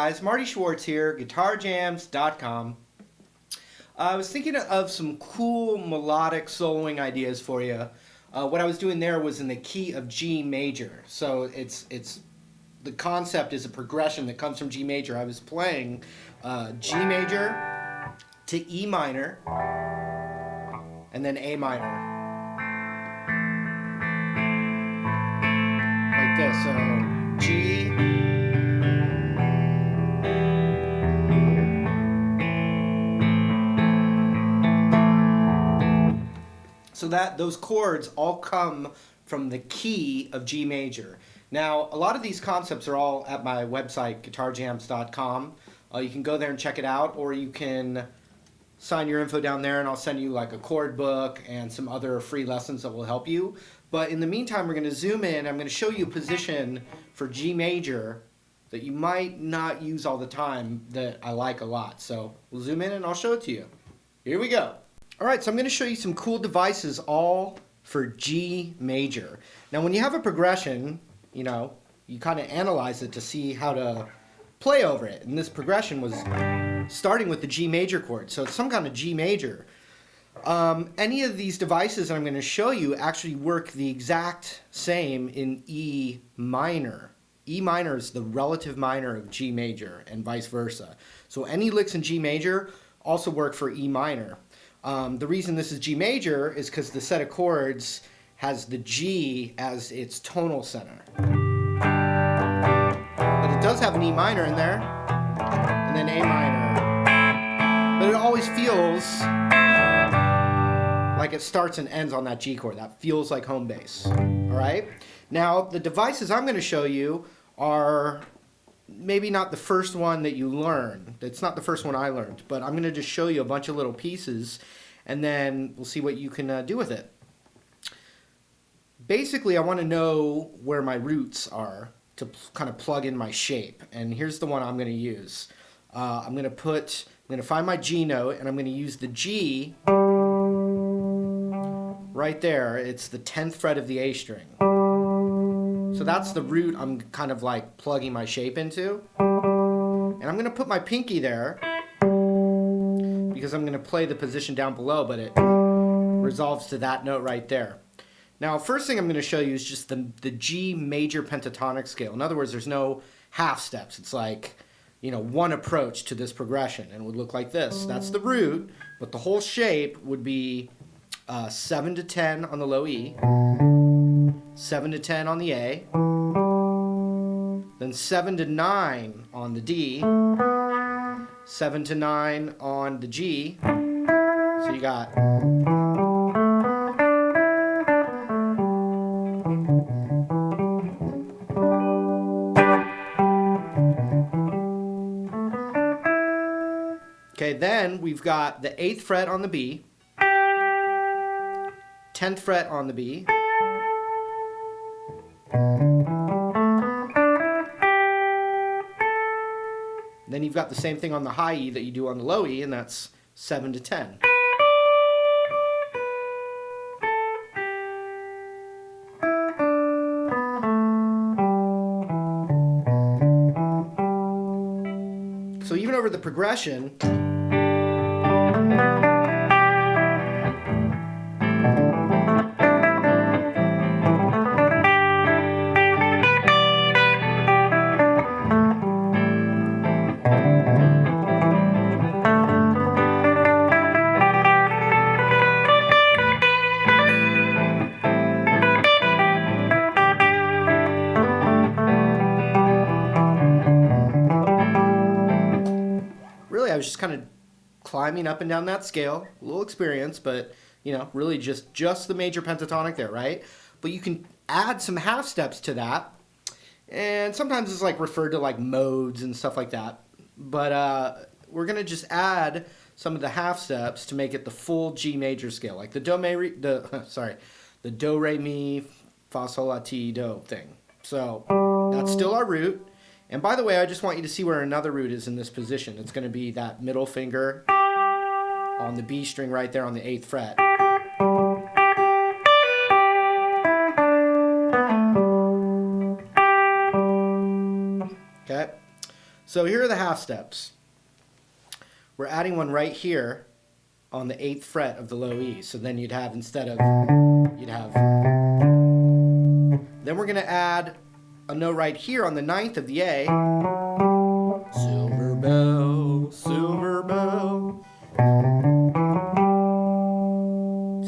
guys, Marty Schwartz here, guitarjams.com. I was thinking of some cool melodic soloing ideas for you. What I was doing there was in the key of G major. So it's the concept is a progression that comes from G major. I was playing G major to E minor and then A minor. Like this. So G, so that those chords all come from the key of G major. Now, a lot of these concepts are all at my website, guitarjams.com. You can go there and check it out, or you can sign your info down there and I'll send you like a chord book and some other free lessons that will help you. But in the meantime, we're going to zoom in. I'm going to show you a position for G major that you might not use all the time that I like a lot. So we'll zoom in and I'll show it to you. Here we go. Alright, so I'm going to show you some cool devices all for G major. Now when you have a progression, you kind of analyze it to see how to play over it. And this progression was starting with the G major chord, so it's some kind of G major. Any of these devices that I'm going to show you actually work the exact same in E minor. E minor is the relative minor of G major and vice versa. So any licks in G major also work for E minor. The reason this is G major is because the set of chords has the G as its tonal center. But it does have an E minor in there, and then A minor. But it always feels like it starts and ends on that G chord. That feels like home base. Alright? Now, the devices I'm going to show you are maybe not the first one that you learn. It's not the first one I learned, but I'm going to just show you a bunch of little pieces and then we'll see what you can do with it. Basically, I want to know where my roots are to kind of plug in my shape, and here's the one I'm going to use. I'm going to find my G note and I'm going to use the G right there. It's the 10th fret of the A string. So that's the root I'm kind of like plugging my shape into. And I'm going to put my pinky there because I'm going to play the position down below, but it resolves to that note right there. Now, first thing I'm going to show you is just the G major pentatonic scale. In other words, there's no half steps. It's like, one approach to this progression, and it would look like this. That's the root, but the whole shape would be 7 to 10 on the low E, 7 to 10 on the A, then 7 to 9 on the D, 7 to 9 on the G. So you got okay, then we've got the 8th fret on the B, 10th fret on the B, then you've got the same thing on the high E that you do on the low E, and that's 7 to 10. So even over the progression, I was just kind of climbing up and down that scale, a little experience, but really just the major pentatonic there, right? But you can add some half steps to that, and sometimes it's like referred to like modes and stuff like that. But we're gonna just add some of the half steps to make it the full G major scale, like the the do re mi fa sol la ti do thing. So that's still our root. And by the way, I just want you to see where another root is in this position. It's going to be that middle finger on the B string right there on the 8th fret. Okay, So here are the half steps. We're adding one right here on the 8th fret of the low E. So then you'd have, instead of, you'd have. Then we're going to add a note right here on the 9th of the A. Silver bell, silver bell.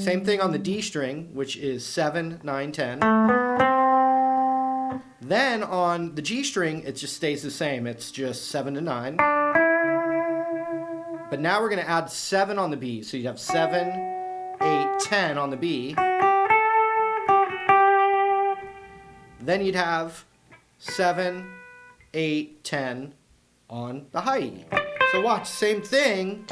Same thing on the D string, which is 7, 9, 10. Then on the G string, it just stays the same. It's just 7 to 9. But now we're going to add 7 on the B. So you'd have 7, 8, 10 on the B. Then you'd have 7, 8, 10 on the high E. So watch, same thing.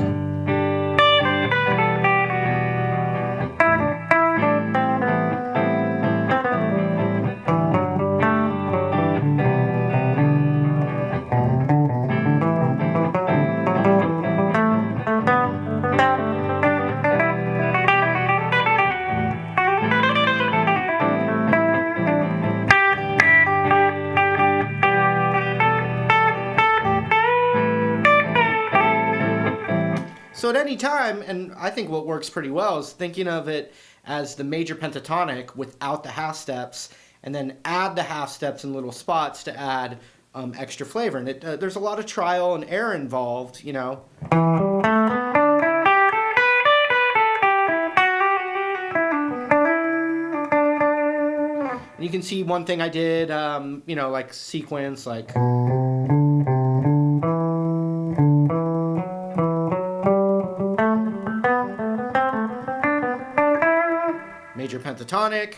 So at any time, and I think what works pretty well is thinking of it as the major pentatonic without the half steps, and then add the half steps in little spots to add extra flavor. And there's a lot of trial and error involved, you know. And you can see one thing I did, you know, like sequence, like. Major pentatonic.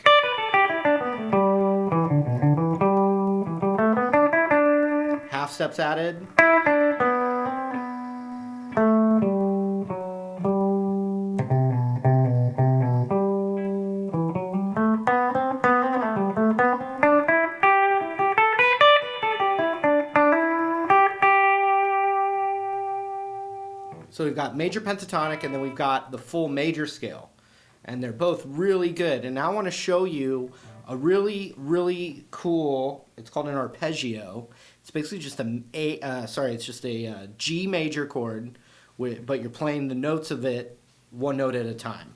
Half steps added. So we've got major pentatonic, and then we've got the full major scale. And they're both really good. And now I want to show you a really, really cool, it's called an arpeggio. It's basically just it's just a G major chord, but you're playing the notes of it one note at a time.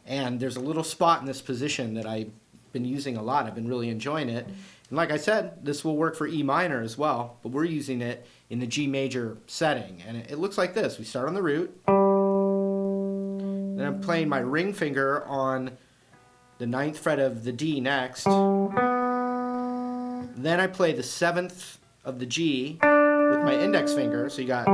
And there's a little spot in this position that I've been using a lot. I've been really enjoying it. And like I said, this will work for E minor as well, but we're using it in the G major setting. And it looks like this. We start on the root. Then I'm playing my ring finger on the 9th fret of the D next. Then I play the 7th of the G with my index finger. So you got,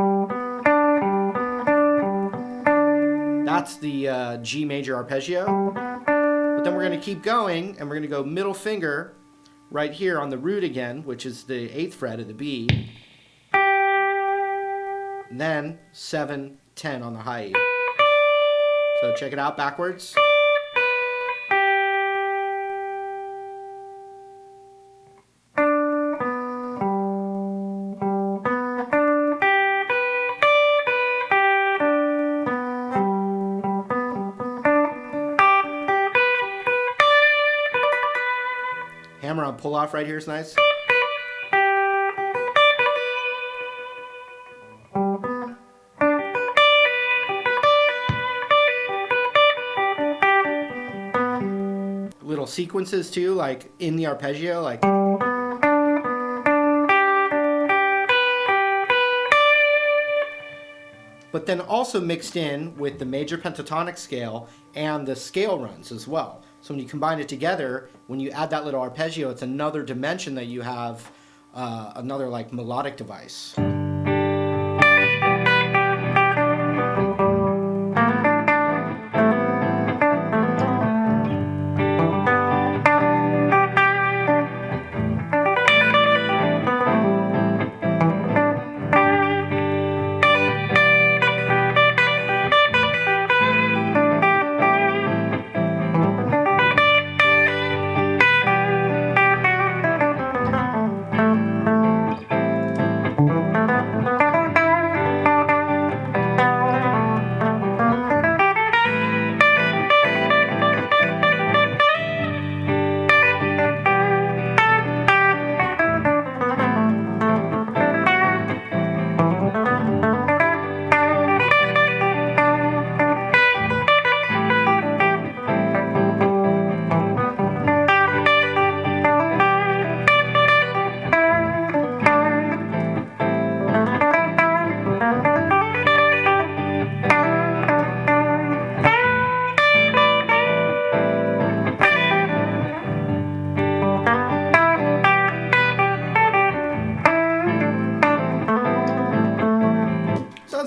that's the G major arpeggio. But then we're going to keep going, and we're going to go middle finger right here on the root again, which is the 8th fret of the B. And then 7, 10 on the high E. So check it out backwards. Hammer on pull off right here is nice. Little sequences too, like in the arpeggio, like. But then also mixed in with the major pentatonic scale and the scale runs as well. So when you combine it together, when you add that little arpeggio, it's another dimension that you have, another like melodic device.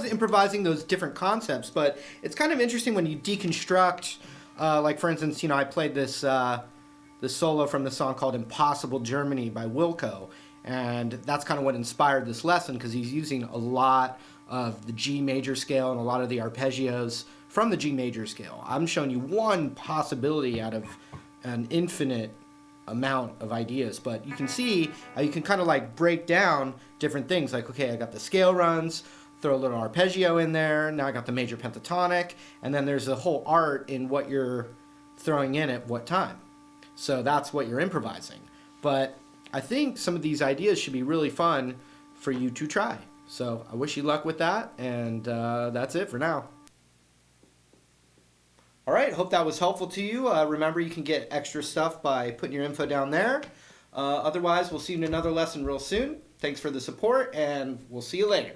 was improvising those different concepts, but it's kind of interesting when you deconstruct, like for instance, I played this solo from the song called Impossible Germany by Wilco, and that's kind of what inspired this lesson, because he's using a lot of the G major scale and a lot of the arpeggios from the G major scale. I'm showing you one possibility out of an infinite amount of ideas, but you can see how you can kind of like break down different things, like, okay, I got the scale runs, throw a little arpeggio in there, now I got the major pentatonic, and then there's a whole art in what you're throwing in at what time. So that's what you're improvising. But I think some of these ideas should be really fun for you to try. So I wish you luck with that, and that's it for now. All right, hope that was helpful to you. Remember, you can get extra stuff by putting your info down there. Otherwise, we'll see you in another lesson real soon. Thanks for the support, and we'll see you later.